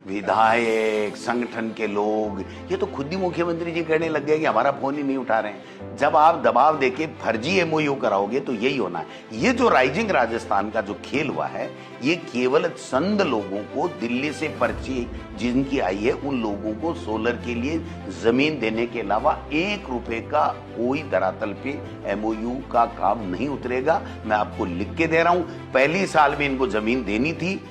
विधायक, संगठन के लोग, ये तो खुद ही मुख्यमंत्री जी कहने लग गए कि हमारा फोन ही नहीं उठा रहे हैं। जब आप दबाव देके फर्जी एमओयू कराओगे तो यही होना है। ये जो राइजिंग राजस्थान का जो खेल हुआ है, ये केवल चंद लोगों को, दिल्ली से पर्ची जिनकी आई है उन लोगों को सोलर के लिए जमीन देने के अलावा 1 रुपए का कोई धरातल पे एमओयू का काम नहीं उतरेगा। मैं आपको लिख के दे रहा हूं, पहली साल में इनको जमीन देनी थी।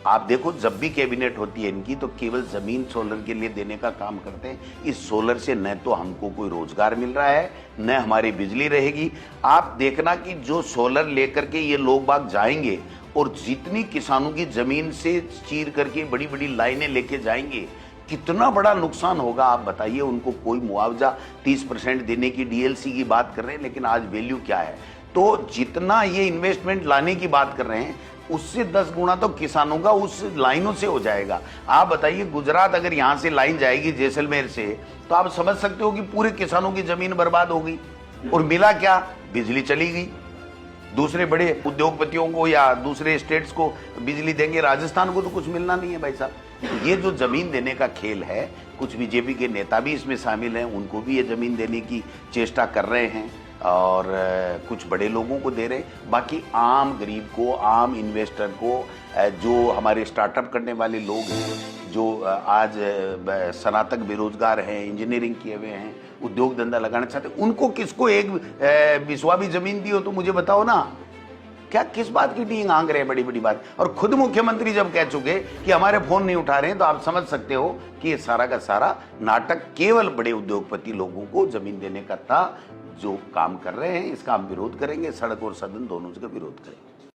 आप देखो, जब भी कैबिनेट होती है इनकी तो केवल जमीन सोलर के लिए देने का काम करते हैं। इस सोलर से न तो हमको कोई रोजगार मिल रहा है, न हमारी बिजली रहेगी। आप देखना कि जो सोलर लेकर के ये लोग बाग जाएंगे और जितनी किसानों की जमीन से चीर करके बड़ी बड़ी लाइनें लेके जाएंगे, कितना बड़ा नुकसान होगा आप बताइए। उनको कोई मुआवजा 30% देने की डीएलसी की बात कर रहे हैं, लेकिन आज वैल्यू क्या है। तो जितना ये इन्वेस्टमेंट लाने की बात कर रहे हैं उससे 10 गुना तो किसानों का उस लाइनों से हो जाएगा। आप बताइए, गुजरात अगर यहां से लाइन जाएगी जैसलमेर से, तो आप समझ सकते हो कि पूरे किसानों की जमीन बर्बाद हो गई। और मिला क्या? बिजली चली गई। दूसरे बड़े उद्योगपतियों को या दूसरे स्टेट्स को बिजली देंगे, राजस्थान को तो कुछ मिलना नहीं है भाई साहब। ये जो जमीन देने का खेल है, कुछ बीजेपी के नेता भी इसमें शामिल हैं, उनको भी ये जमीन देने की चेष्टा कर रहे हैं और कुछ बड़े लोगों को दे रहे हैं। बाकी आम गरीब को, आम इन्वेस्टर को, जो हमारे स्टार्टअप करने वाले लोग हैं, जो आज स्नातक बेरोजगार हैं, इंजीनियरिंग किए हुए हैं, उद्योग धंधा लगाना चाहते हैं, उनको किसको एक बिस्वा भी जमीन दी हो तो मुझे बताओ ना। क्या किस बात की टींग आंग रहे हैं बड़ी बड़ी बात। और खुद मुख्यमंत्री जब कह चुके कि हमारे फोन नहीं उठा रहे हैं, तो आप समझ सकते हो कि ये सारा का सारा नाटक केवल बड़े उद्योगपति लोगों को जमीन देने का था। जो काम कर रहे हैं इसका हम विरोध करेंगे, सड़क और सदन दोनों का विरोध करेंगे।